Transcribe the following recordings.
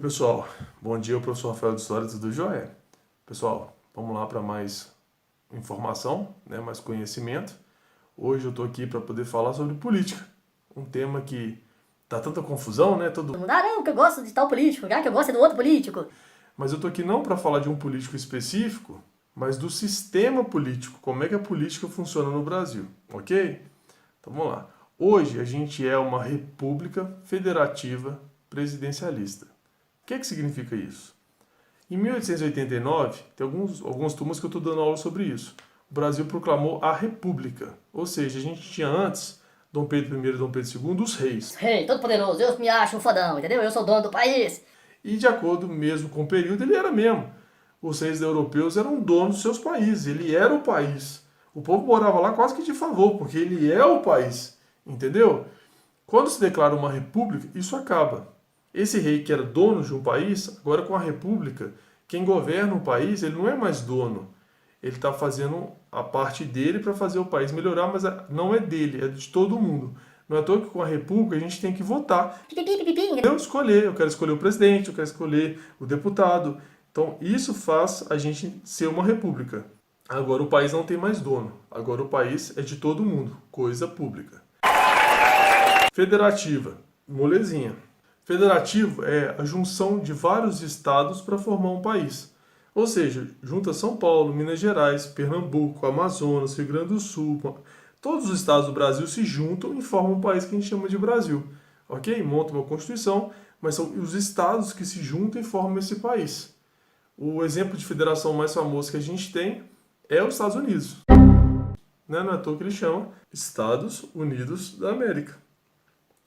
Pessoal, bom dia, o professor Rafael de História, tudo jóia? Pessoal, vamos lá para mais informação, né, mais conhecimento. Hoje eu estou aqui para poder falar sobre política, um tema que dá tanta confusão, né? Todo mundo, não, que eu gosto de tal político, que eu gosto do outro político. Mas eu estou aqui não para falar de um político específico, mas do sistema político, como é que a política funciona no Brasil, ok? Então vamos lá. Hoje a gente é uma república federativa presidencialista. O que significa isso? Em 1889, tem algumas turmas que eu estou dando aula sobre isso. O Brasil proclamou a República, ou seja, a gente tinha antes Dom Pedro I e Dom Pedro II os reis. Rei, todo poderoso, eu me acho um fodão, entendeu? Eu sou dono do país. E de acordo mesmo com o período, ele era mesmo. Os reis europeus eram donos dos seus países, ele era o país. O povo morava lá quase que de favor, porque ele é o país, entendeu? Quando se declara uma república, isso acaba. Esse rei que era dono de um país, agora com a república, quem governa o país, ele não é mais dono. Ele está fazendo a parte dele para fazer o país melhorar, mas não é dele, é de todo mundo. Não é à toa que com a república a gente tem que votar. Eu quero escolher o presidente, eu quero escolher o deputado. Então isso faz a gente ser uma república. Agora o país não tem mais dono. Agora o país é de todo mundo, coisa pública. Federativa, molezinha. Federativo é a junção de vários estados para formar um país. Ou seja, junta São Paulo, Minas Gerais, Pernambuco, Amazonas, Rio Grande do Sul. Todos os estados do Brasil se juntam e formam um país que a gente chama de Brasil. Ok? Montam uma Constituição, mas são os estados que se juntam e formam esse país. O exemplo de federação mais famoso que a gente tem é os Estados Unidos. Não é à toa que eles chamam Estados Unidos da América.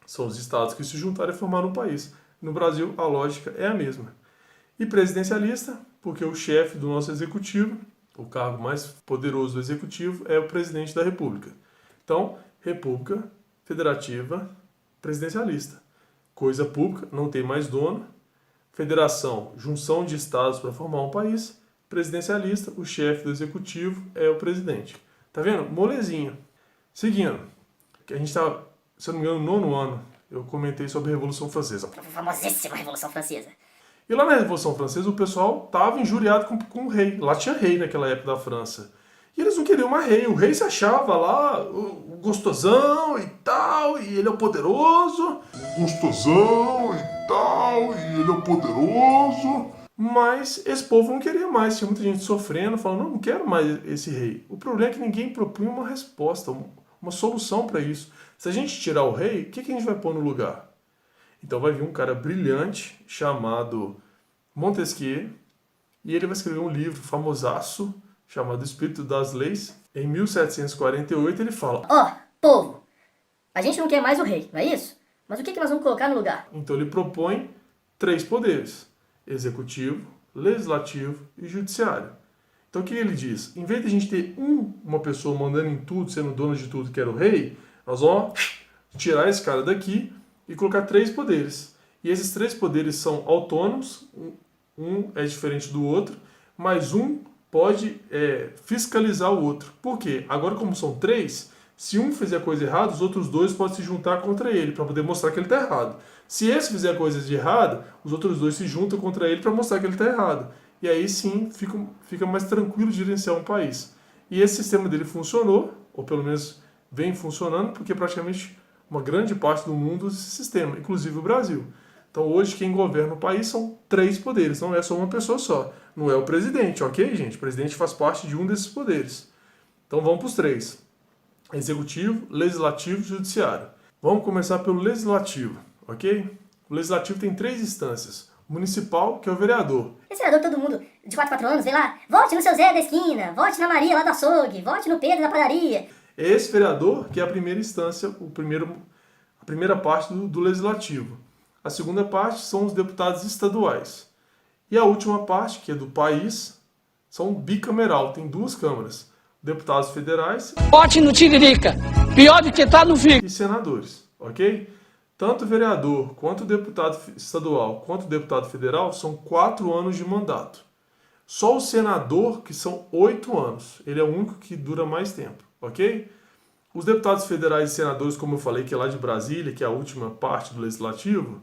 São os estados que se juntaram e formaram um país. No Brasil, a lógica é a mesma. E presidencialista, porque o chefe do nosso executivo, o cargo mais poderoso do executivo, é o presidente da República. Então, República Federativa Presidencialista. Coisa pública, não tem mais dono. Federação, junção de estados para formar um país. Presidencialista, o chefe do executivo é o presidente. Tá vendo? Molezinha. Seguindo, que a gente está, se eu não me engano, no 9º ano, eu comentei sobre a Revolução Francesa. Famosíssima Revolução Francesa. E lá na Revolução Francesa o pessoal estava injuriado com o rei. Lá tinha rei naquela época da França. E eles não queriam mais rei. O rei se achava lá o gostosão e tal, e ele é o poderoso. Gostosão e tal, e ele é o poderoso. Mas esse povo não queria mais. Tinha muita gente sofrendo, falando, não quero mais esse rei. O problema é que ninguém propunha uma resposta, uma solução para isso. Se a gente tirar o rei, o que a gente vai pôr no lugar? Então vai vir um cara brilhante chamado Montesquieu e ele vai escrever um livro famosaço chamado Espírito das Leis. Em 1748 ele fala: Povo, a gente não quer mais o rei, não é isso? Mas o que nós vamos colocar no lugar? Então ele propõe 3 poderes: executivo, legislativo e judiciário. Então o que ele diz? Em vez de a gente ter uma pessoa mandando em tudo, sendo dono de tudo, que era o rei, nós vamos tirar esse cara daqui e colocar 3 poderes. E esses 3 poderes são autônomos, um é diferente do outro, mas um pode fiscalizar o outro. Por quê? Agora, como são 3, se um fizer coisa errada, os outros 2 podem se juntar contra ele, para poder mostrar que ele está errado. Se esse fizer coisas de errado, os outros 2 se juntam contra ele para mostrar que ele está errado. E aí sim, fica mais tranquilo de gerenciar um país. E esse sistema dele funcionou, ou pelo menos vem funcionando, porque praticamente uma grande parte do mundo usa esse sistema, inclusive o Brasil. Então hoje quem governa o país são 3 poderes, não é só uma pessoa só. Não é o presidente, ok, gente? O presidente faz parte de um desses poderes. Então vamos para os 3. Executivo, legislativo e judiciário. Vamos começar pelo legislativo, ok? O legislativo tem 3 instâncias. O municipal, que é o vereador. Esse vereador todo mundo, de 4 anos, vem lá, vote no seu Zé da esquina, vote na Maria lá do açougue, vote no Pedro da padaria. É esse vereador que é a primeira instância, a primeira parte do legislativo. A segunda parte são os deputados estaduais. E a última parte, que é do país, são bicameral, tem 2 câmaras. Deputados federais. Vote no Tiririca, pior do que tá no Fico. E senadores, ok? Tanto o vereador, quanto o deputado estadual, quanto o deputado federal são 4 anos de mandato. Só o senador, que são 8 anos. Ele é o único que dura mais tempo, ok? Os deputados federais e senadores, como eu falei, que é lá de Brasília, que é a última parte do legislativo,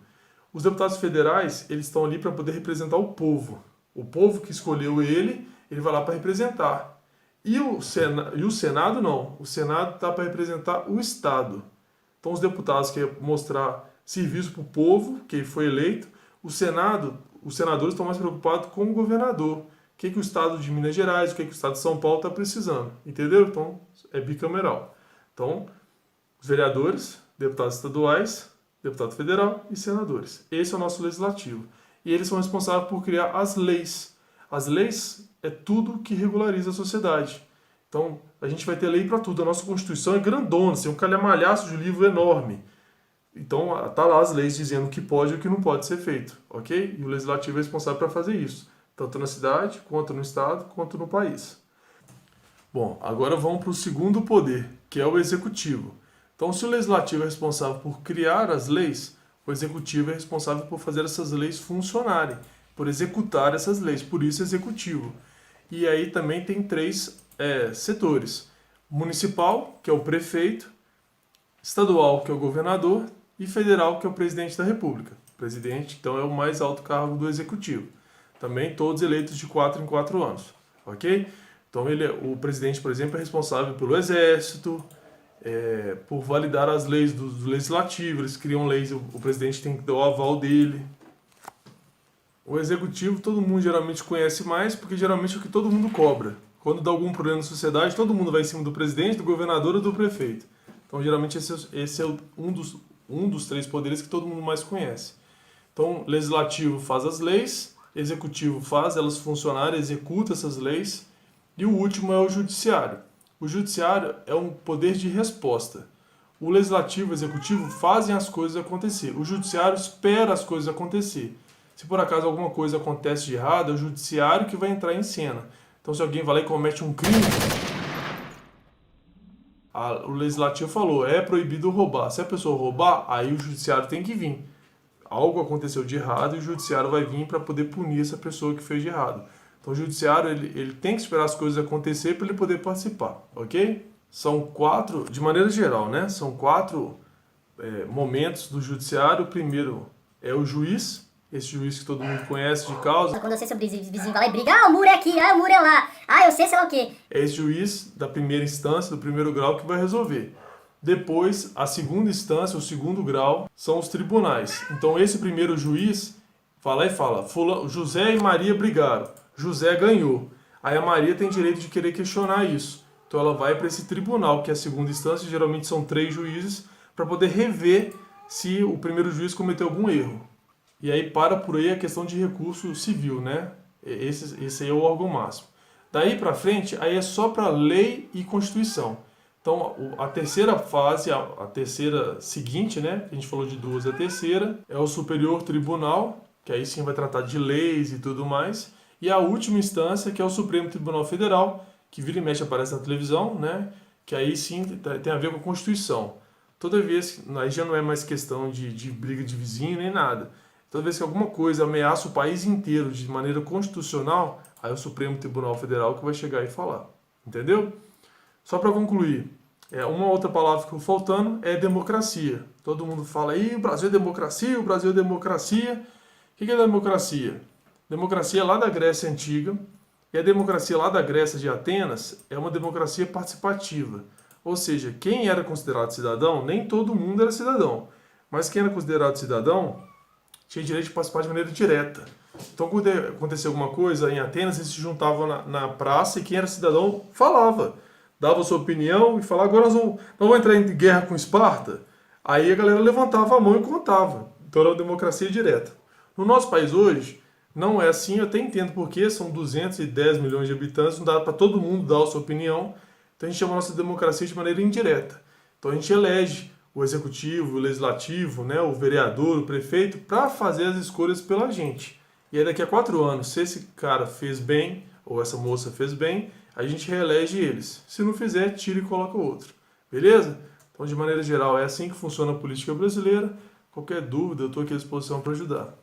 Os deputados federais, eles estão ali para poder representar o povo. O povo que escolheu ele vai lá para representar. E o Senado não. O Senado está para representar o Estado. Então os deputados querem mostrar serviço para o povo, que foi eleito. O Senado, os senadores estão mais preocupados com o governador. O que o Estado de Minas Gerais, o que o Estado de São Paulo está precisando. Entendeu? Então é bicameral. Então, os vereadores, deputados estaduais, deputado federal e senadores. Esse é o nosso legislativo. E eles são responsáveis por criar as leis. As leis é tudo que regulariza a sociedade. Então, a gente vai ter lei para tudo. A nossa Constituição é grandona, tem um calhamalhaço de livro enorme. Então, tá lá as leis dizendo o que pode e o que não pode ser feito, ok? E o legislativo é responsável para fazer isso, tanto na cidade, quanto no estado, quanto no país. Bom, agora vamos para o segundo poder, que é o executivo. Então, se o legislativo é responsável por criar as leis, o executivo é responsável por fazer essas leis funcionarem, por executar essas leis, por isso executivo. E aí também tem três setores: municipal, que é o prefeito, estadual, que é o governador, e federal, que é o presidente da República. O presidente, então, é o mais alto cargo do executivo. Também todos eleitos de 4 em 4 anos, ok? Então, o presidente, por exemplo, é responsável pelo exército, por validar as leis do legislativo. Eles criam leis, o presidente tem que dar o aval dele. O executivo todo mundo geralmente conhece mais, porque geralmente é o que todo mundo cobra. Quando dá algum problema na sociedade, todo mundo vai em cima do presidente, do governador ou do prefeito. Então, geralmente, esse é um dos três poderes que todo mundo mais conhece. Então, legislativo faz as leis, executivo faz elas funcionarem, executa essas leis, e o último é o judiciário. O judiciário é um poder de resposta. O legislativo e o executivo fazem as coisas acontecer. O judiciário espera as coisas acontecer. Se por acaso alguma coisa acontece de errado, é o judiciário que vai entrar em cena. Então, se alguém vai lá e comete um crime, o legislativo falou, é proibido roubar. Se a pessoa roubar, aí o judiciário tem que vir. Algo aconteceu de errado e o judiciário vai vir para poder punir essa pessoa que fez de errado. Então, o judiciário ele tem que esperar as coisas acontecer para ele poder participar, ok? São 4, de maneira geral, né? São 4 momentos do judiciário. O primeiro é o juiz, esse juiz que todo mundo conhece de causa. Quando eu sei sobre o vizinho vai lá e briga, o muro é aqui, o muro é lá, eu sei lá o quê. É esse juiz da primeira instância, do primeiro grau, que vai resolver. Depois, a segunda instância, o segundo grau, são os tribunais. Então, esse primeiro juiz vai lá e fala, José e Maria brigaram, José ganhou. Aí a Maria tem direito de querer questionar isso. Então, ela vai para esse tribunal, que é a segunda instância, geralmente são 3 juízes, para poder rever se o primeiro juiz cometeu algum erro. E aí para por aí a questão de recurso civil, né? Esse aí é o órgão máximo. Daí para frente, aí é só para lei e constituição. Então, a terceira fase, a terceira seguinte, né? A gente falou de 2, a terceira é o Superior Tribunal, que aí sim vai tratar de leis e tudo mais. E a última instância, que é o Supremo Tribunal Federal, que vira e mexe aparece na televisão, né? Que aí sim tem a ver com a Constituição. Toda vez, aí já não é mais questão de briga de vizinho nem nada. Toda vez que alguma coisa ameaça o país inteiro de maneira constitucional, aí é o Supremo Tribunal Federal que vai chegar e falar. Entendeu? Só para concluir, uma outra palavra que ficou faltando é democracia. Todo mundo fala aí, o Brasil é democracia, o Brasil é democracia. O que é democracia? Democracia é lá da Grécia Antiga, e a democracia lá da Grécia de Atenas é uma democracia participativa. Ou seja, quem era considerado cidadão, nem todo mundo era cidadão. Mas quem era considerado cidadão tinha direito de participar de maneira direta. Então, quando acontecia alguma coisa em Atenas, eles se juntavam na praça e quem era cidadão falava. Dava sua opinião e falava, agora nós vamos entrar em guerra com Esparta. Aí a galera levantava a mão e contava. Então era uma democracia direta. No nosso país hoje, não é assim, eu até entendo porque são 210 milhões de habitantes, não dá para todo mundo dar a sua opinião. Então a gente chama a nossa democracia de maneira indireta. Então a gente elege o executivo, o legislativo, né, o vereador, o prefeito, para fazer as escolhas pela gente. E aí daqui a 4 anos, se esse cara fez bem, ou essa moça fez bem, a gente reelege eles. Se não fizer, tira e coloca outro. Beleza? Então, de maneira geral, é assim que funciona a política brasileira. Qualquer dúvida, eu estou aqui à disposição para ajudar.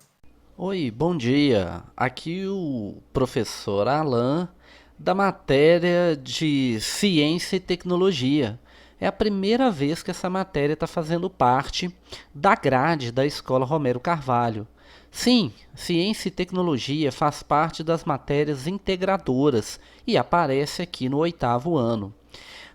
Oi, bom dia. Aqui o professor Alan, da matéria de Ciência e Tecnologia. é a primeira vez que essa matéria está fazendo parte da grade da Escola Romero Carvalho. Sim, ciência e tecnologia faz parte das matérias integradoras e aparece aqui no 8º ano.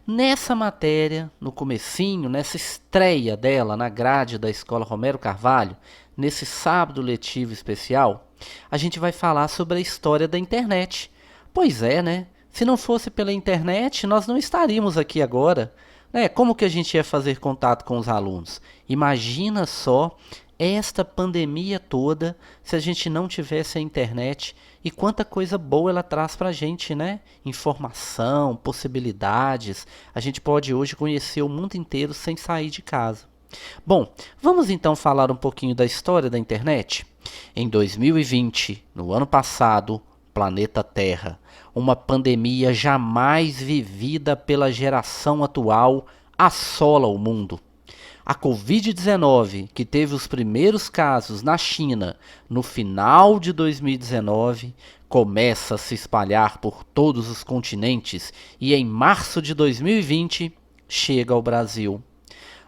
Nessa matéria, no comecinho, nessa estreia dela na grade da Escola Romero Carvalho, nesse sábado letivo especial, a gente vai falar sobre a história da internet. Pois é, né? Se não fosse pela internet, nós não estaríamos aqui agora, né? Como que a gente ia fazer contato com os alunos? Imagina só esta pandemia toda se a gente não tivesse a internet e quanta coisa boa ela traz pra gente, né? Informação, possibilidades. A gente pode hoje conhecer o mundo inteiro sem sair de casa. Bom, vamos então falar um pouquinho da história da internet? Em 2020, no ano passado, planeta Terra, uma pandemia jamais vivida pela geração atual, assola o mundo. A Covid-19, que teve os primeiros casos na China no final de 2019, começa a se espalhar por todos os continentes e em março de 2020 chega ao Brasil.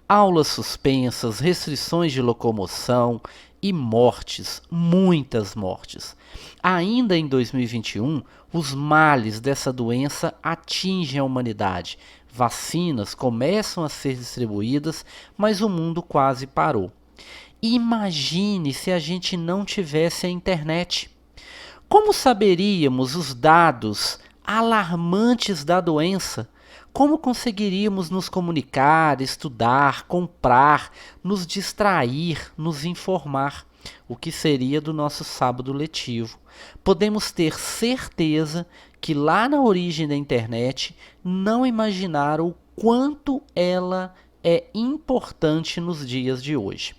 Aulas suspensas, restrições de locomoção e mortes, muitas mortes. Ainda em 2021, os males dessa doença atingem a humanidade. Vacinas começam a ser distribuídas, mas o mundo quase parou. Imagine se a gente não tivesse a internet. Como saberíamos os dados alarmantes da doença? Como conseguiríamos nos comunicar, estudar, comprar, nos distrair, nos informar? O que seria do nosso sábado letivo? Podemos ter certeza que lá na origem da internet não imaginaram o quanto ela é importante nos dias de hoje.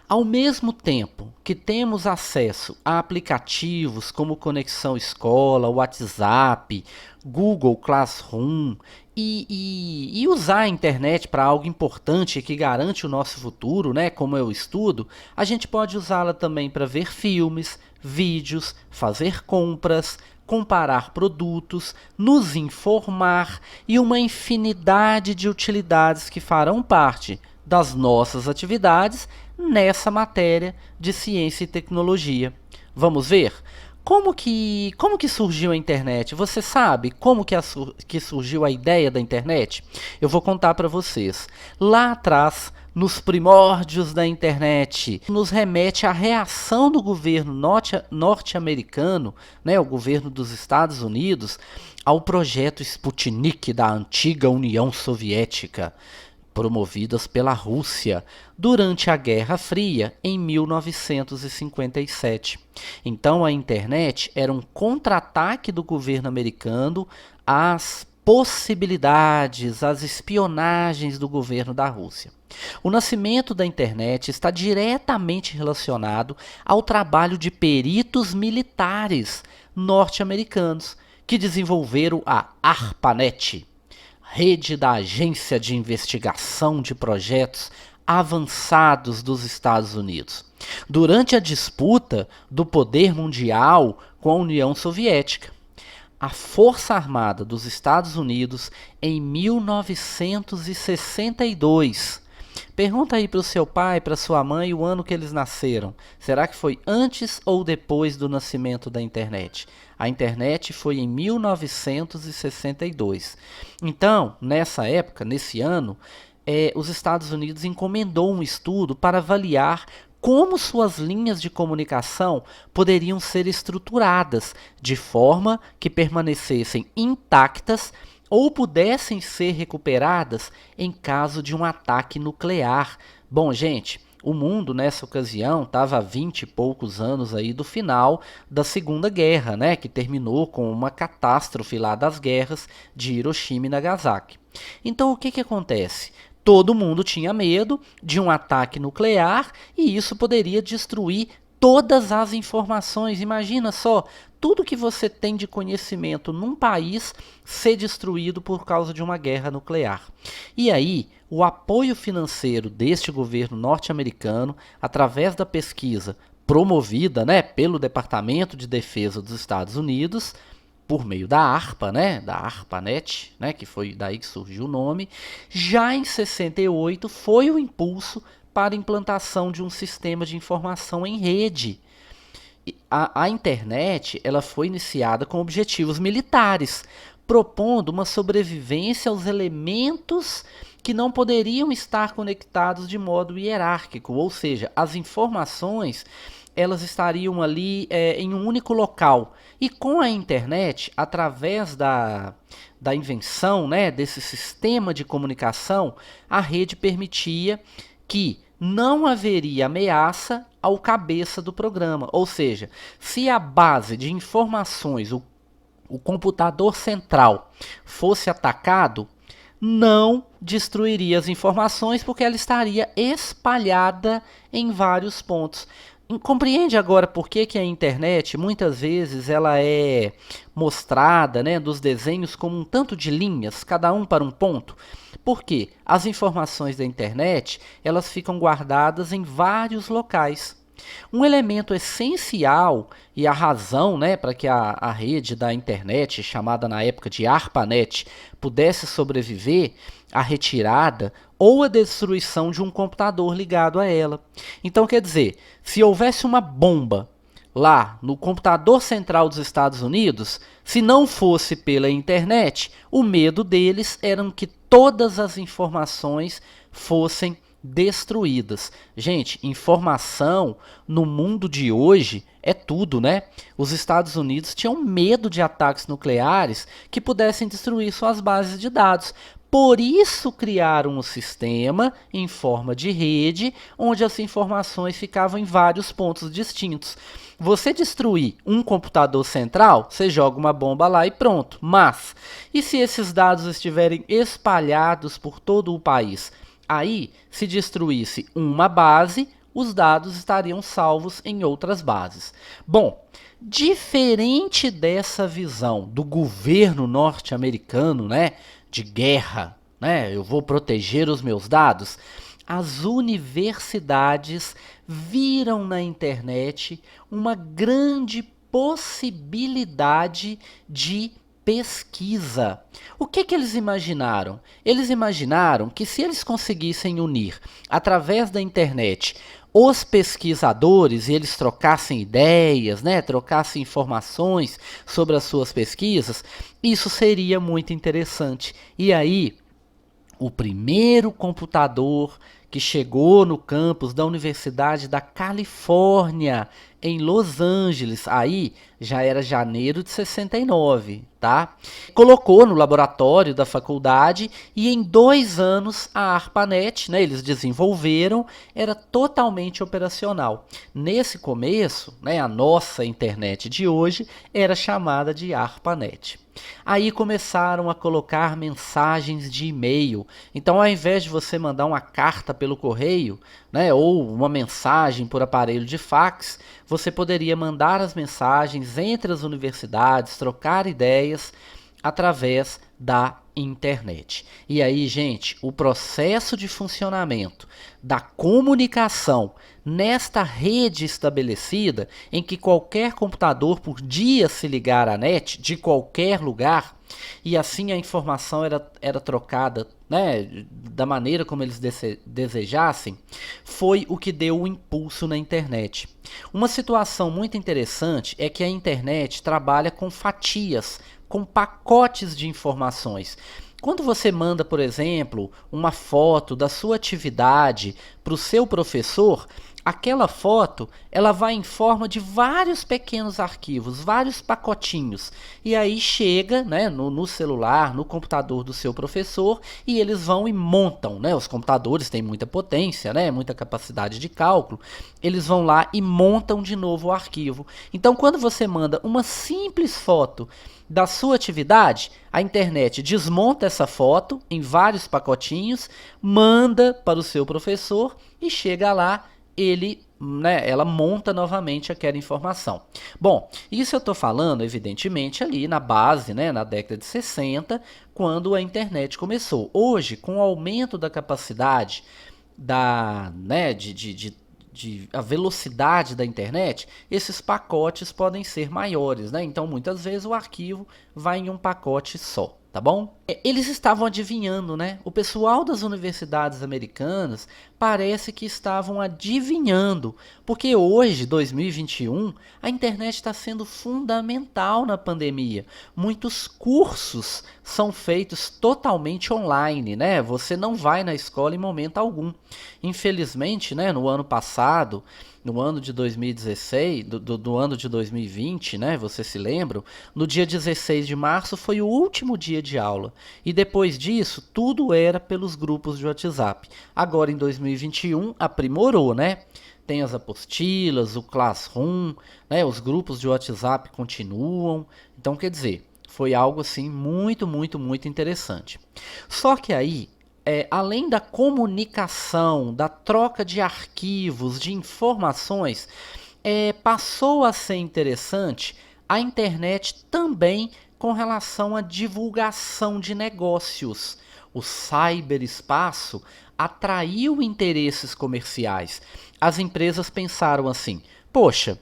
Ao mesmo tempo que temos acesso a aplicativos como Conexão Escola, WhatsApp, Google Classroom e usar a internet para algo importante que garante o nosso futuro, né, como é o estudo, a gente pode usá-la também para ver filmes, vídeos, fazer compras, comparar produtos, nos informar e uma infinidade de utilidades que farão parte das nossas atividades nessa matéria de ciência e tecnologia. Vamos ver? Como que surgiu a internet? Você sabe como que surgiu a ideia da internet? Eu vou contar para vocês. Lá atrás, nos primórdios da internet, nos remete à reação do governo norte-americano, né, o governo dos Estados Unidos, ao projeto Sputnik da antiga União Soviética, promovidas pela Rússia durante a Guerra Fria em 1957. Então a internet era um contra-ataque do governo americano às possibilidades, às espionagens do governo da Rússia. O nascimento da internet está diretamente relacionado ao trabalho de peritos militares norte-americanos que desenvolveram a ARPANET, rede da Agência de Investigação de Projetos Avançados dos Estados Unidos, durante a disputa do poder mundial com a União Soviética. A Força Armada dos Estados Unidos, em 1962. Pergunta aí para o seu pai, para sua mãe, o ano que eles nasceram. Será que foi antes ou depois do nascimento da internet? A internet foi em 1962. Então, nessa época, nesse ano, os Estados Unidos encomendou um estudo para avaliar como suas linhas de comunicação poderiam ser estruturadas de forma que permanecessem intactas ou pudessem ser recuperadas em caso de um ataque nuclear. Bom, gente, o mundo nessa ocasião estava a 20 e poucos anos aí do final da Segunda Guerra, né, que terminou com uma catástrofe lá das guerras de Hiroshima e Nagasaki. Então o que acontece? Todo mundo tinha medo de um ataque nuclear e isso poderia destruir todas as informações. Imagina só, tudo que você tem de conhecimento num país ser destruído por causa de uma guerra nuclear. E aí, o apoio financeiro deste governo norte-americano, através da pesquisa promovida, né, pelo Departamento de Defesa dos Estados Unidos, por meio da ARPA, né, da ARPANET, né, que foi daí que surgiu o nome. Já em 68 foi o impulso para a implantação de um sistema de informação em rede. A internet ela foi iniciada com objetivos militares, propondo uma sobrevivência aos elementos que não poderiam estar conectados de modo hierárquico, ou seja, as informações elas estariam ali em um único local. E com a internet, através da invenção, né, desse sistema de comunicação, a rede permitia que não haveria ameaça ao cabeça do programa. Ou seja, se a base de informações, o computador central, fosse atacado, não destruiria as informações porque ela estaria espalhada em vários pontos. Compreende agora por que a internet muitas vezes ela é mostrada, né, dos desenhos como um tanto de linhas, cada um para um ponto? Porque as informações da internet elas ficam guardadas em vários locais. Um elemento essencial e a razão, né, para que a rede da internet, chamada na época de ARPANET, pudesse sobreviver, a retirada ou a destruição de um computador ligado a ela. Então, quer dizer, se houvesse uma bomba lá no computador central dos Estados Unidos, se não fosse pela internet, o medo deles era que todas as informações fossem destruídas. Gente, informação no mundo de hoje é tudo, né? Os Estados Unidos tinham medo de ataques nucleares que pudessem destruir suas bases de dados. Por isso criaram um sistema em forma de rede, onde as informações ficavam em vários pontos distintos. Você destruir um computador central, você joga uma bomba lá e pronto. Mas, e se esses dados estiverem espalhados por todo o país? Aí, se destruísse uma base, os dados estariam salvos em outras bases. Bom, diferente dessa visão do governo norte-americano, né, de guerra, né, eu vou proteger os meus dados, as universidades viram na internet uma grande possibilidade de pesquisa. O que eles imaginaram? Eles imaginaram que se eles conseguissem unir, através da internet, os pesquisadores e eles trocassem ideias, né, trocassem informações sobre as suas pesquisas, isso seria muito interessante. E aí, o primeiro computador que chegou no campus da Universidade da Califórnia, em Los Angeles, aí já era janeiro de 69, tá? Colocou no laboratório da faculdade e em 2 anos a ARPANET, né, eles desenvolveram, era totalmente operacional. Nesse começo, né, a nossa internet de hoje era chamada de ARPANET. Aí começaram a colocar mensagens de e-mail. Então, ao invés de você mandar uma carta pelo correio, né, ou uma mensagem por aparelho de fax, você poderia mandar as mensagens entre as universidades, trocar ideias através da internet. E aí, gente, o processo de funcionamento da comunicação nesta rede estabelecida, em que qualquer computador podia se ligar à net de qualquer lugar, e assim a informação era trocada, né, da maneira como eles desejassem, foi o que deu o impulso na internet. Uma situação muito interessante é que a internet trabalha com fatias, com pacotes de informações. Quando você manda, por exemplo, uma foto da sua atividade para o seu professor, aquela foto ela vai em forma de vários pequenos arquivos, vários pacotinhos, e aí chega, né, no celular, no computador do seu professor, e eles vão e montam, né, os computadores têm muita potência, né, muita capacidade de cálculo, eles vão lá e montam de novo o arquivo. Então, quando você manda uma simples foto da sua atividade, a internet desmonta essa foto em vários pacotinhos, manda para o seu professor e chega lá, ela monta novamente aquela informação. Bom, isso eu estou falando, evidentemente, ali na base, né, na década de 60, quando a internet começou. Hoje, com o aumento da capacidade a velocidade da internet, esses pacotes podem ser maiores, né? Então, muitas vezes o arquivo vai em um pacote só, tá bom? Eles estavam adivinhando, né? O pessoal das universidades americanas parece que estavam adivinhando, porque hoje, 2021, a internet está sendo fundamental na pandemia. Muitos cursos são feitos totalmente online, né? Você não vai na escola em momento algum. Infelizmente, né, no ano passado, no ano de 2016, do ano de 2020, né, vocês se lembram? No dia 16 de março foi o último dia de aula. E depois disso, tudo era pelos grupos de WhatsApp. Agora, em 2021, aprimorou, né? Tem as apostilas, o Classroom, né? Os grupos de WhatsApp continuam. Então, quer dizer, foi algo assim muito, muito, muito interessante. Só que aí, além da comunicação, da troca de arquivos, de informações, passou a ser interessante a internet também com relação à divulgação de negócios. O cyberespaço atraiu interesses comerciais. As empresas pensaram assim: poxa,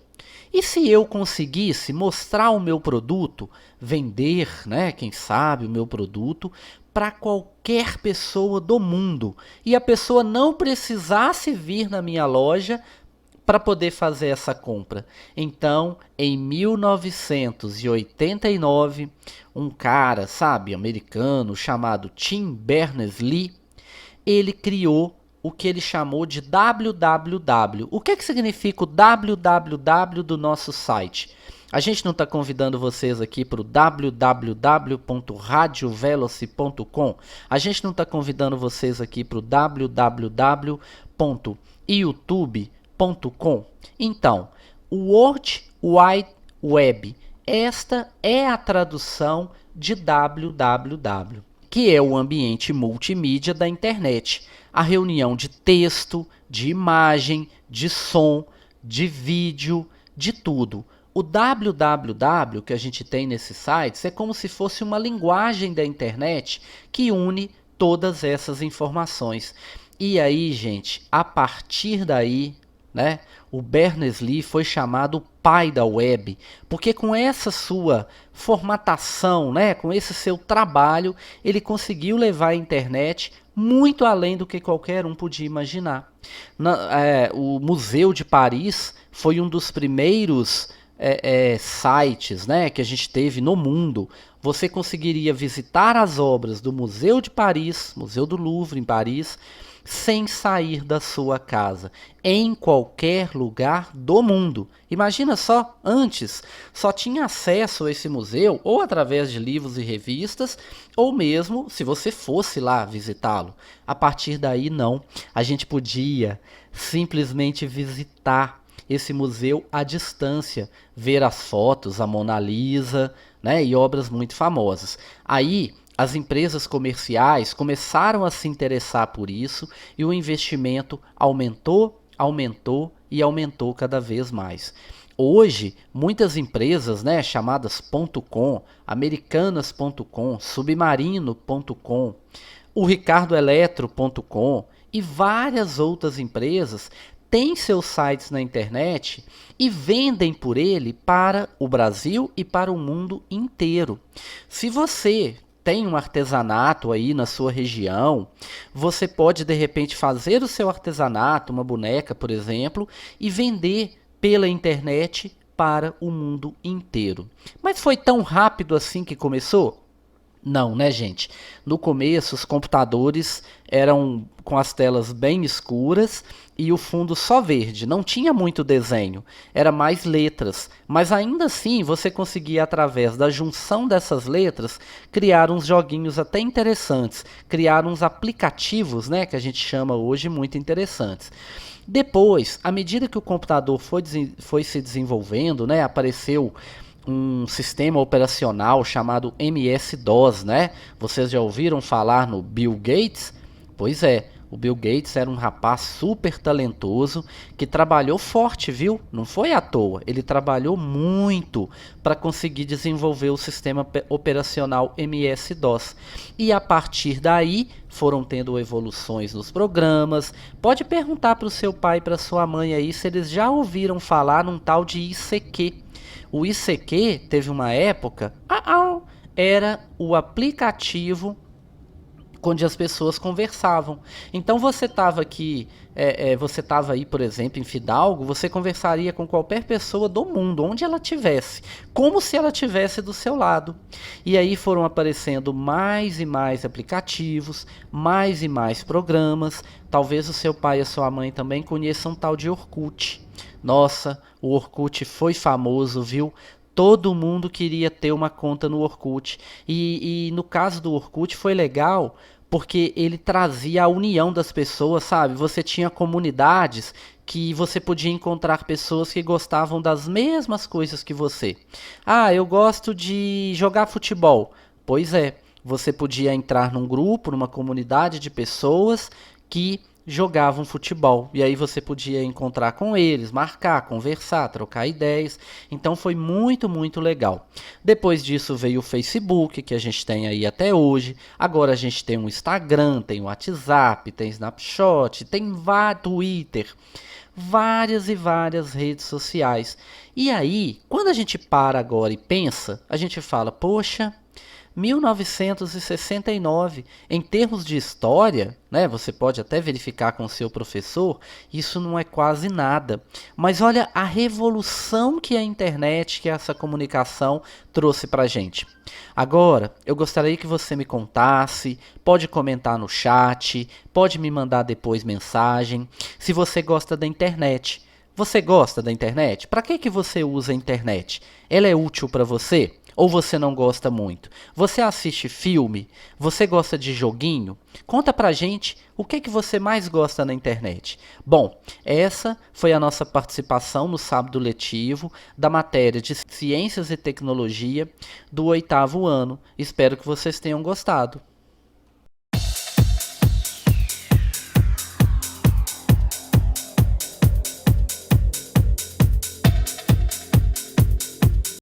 e se eu conseguisse mostrar o meu produto, vender, né, quem sabe, o meu produto para qualquer pessoa do mundo, e a pessoa não precisasse vir na minha loja para poder fazer essa compra? Então, em 1989, um cara, sabe, americano, chamado Tim Berners-Lee, ele criou o que ele chamou de www. O que significa o www do nosso site? A gente não está convidando vocês aqui para o www.radioveloci.com. A gente não está convidando vocês aqui para o www.youtube.com. Então, o World Wide Web. Esta é a tradução de www, que é o ambiente multimídia da internet. A reunião de texto, de imagem, de som, de vídeo, de tudo. O www que a gente tem nesses sites é como se fosse uma linguagem da internet que une todas essas informações. E aí, gente, a partir daí, né, o Berners-Lee foi chamado o pai da web, porque com essa sua formatação, né, com esse seu trabalho, ele conseguiu levar a internet muito além do que qualquer um podia imaginar. O Museu de Paris foi um dos primeiros sites, né, que a gente teve no mundo. Você conseguiria visitar as obras do Museu de Paris, Museu do Louvre em Paris, sem sair da sua casa, em qualquer lugar do mundo. Imagina só, antes só tinha acesso a esse museu ou através de livros e revistas, ou mesmo se você fosse lá visitá-lo. A partir daí não, a gente podia simplesmente visitar esse museu à distância, ver as fotos, a Mona Lisa, né, e obras muito famosas. Aí as empresas comerciais começaram a se interessar por isso e o investimento aumentou, aumentou e aumentou cada vez mais. Hoje, muitas empresas, né, chamadas .com, americanas.com, submarino.com, o ricardoeletro.com e várias outras empresas têm seus sites na internet e vendem por ele para o Brasil e para o mundo inteiro. Se você tem um artesanato aí na sua região, você pode de repente fazer o seu artesanato, uma boneca, por exemplo, e vender pela internet para o mundo inteiro. Mas foi tão rápido assim que começou? Não, né, gente? No começo, os computadores eram com as telas bem escuras e o fundo só verde, não tinha muito desenho, era mais letras, mas ainda assim você conseguia, através da junção dessas letras, criar uns joguinhos até interessantes, criar uns aplicativos, né, que a gente chama hoje muito interessantes. Depois, à medida que o computador foi se desenvolvendo, né, apareceu um sistema operacional chamado MS-DOS, né? Vocês já ouviram falar no Bill Gates? Pois é, o Bill Gates era um rapaz super talentoso que trabalhou forte, viu? Não foi à toa, ele trabalhou muito para conseguir desenvolver o sistema operacional MS-DOS. E a partir daí foram tendo evoluções nos programas. Pode perguntar para o seu pai e para sua mãe aí se eles já ouviram falar num tal de ICQ. O ICQ teve uma época, era o aplicativo onde as pessoas conversavam. Então você estava aqui, você estava aí, por exemplo, em Fidalgo, você conversaria com qualquer pessoa do mundo, onde ela estivesse, como se ela estivesse do seu lado. E aí foram aparecendo mais e mais aplicativos, mais e mais programas. Talvez o seu pai e a sua mãe também conheçam um tal de Orkut. Nossa, o Orkut foi famoso, viu? Todo mundo queria ter uma conta no Orkut. E no caso do Orkut foi legal porque ele trazia a união das pessoas, sabe? Você tinha comunidades que você podia encontrar pessoas que gostavam das mesmas coisas que você. Ah, eu gosto de jogar futebol. Pois é, você podia entrar num grupo, numa comunidade de pessoas que jogavam futebol, e aí você podia encontrar com eles, marcar, conversar, trocar ideias. Então foi muito, muito legal. Depois disso veio o Facebook, que a gente tem aí até hoje. Agora a gente tem o Instagram, tem o WhatsApp, tem Snapchat, tem Twitter, várias e várias redes sociais. E aí, quando a gente para agora e pensa, a gente fala, poxa, 1969, em termos de história, né, você pode até verificar com o seu professor, isso não é quase nada. Mas olha a revolução que a internet, que essa comunicação trouxe pra gente. Agora, eu gostaria que você me contasse, pode comentar no chat, pode me mandar depois mensagem, se você gosta da internet. Você gosta da internet? Para que você usa a internet? Ela é útil para você? Ou você não gosta muito? Você assiste filme? Você gosta de joguinho? Conta pra gente o que você mais gosta na internet. Bom, essa foi a nossa participação no sábado letivo da matéria de Ciências e Tecnologia do 8º ano. Espero que vocês tenham gostado.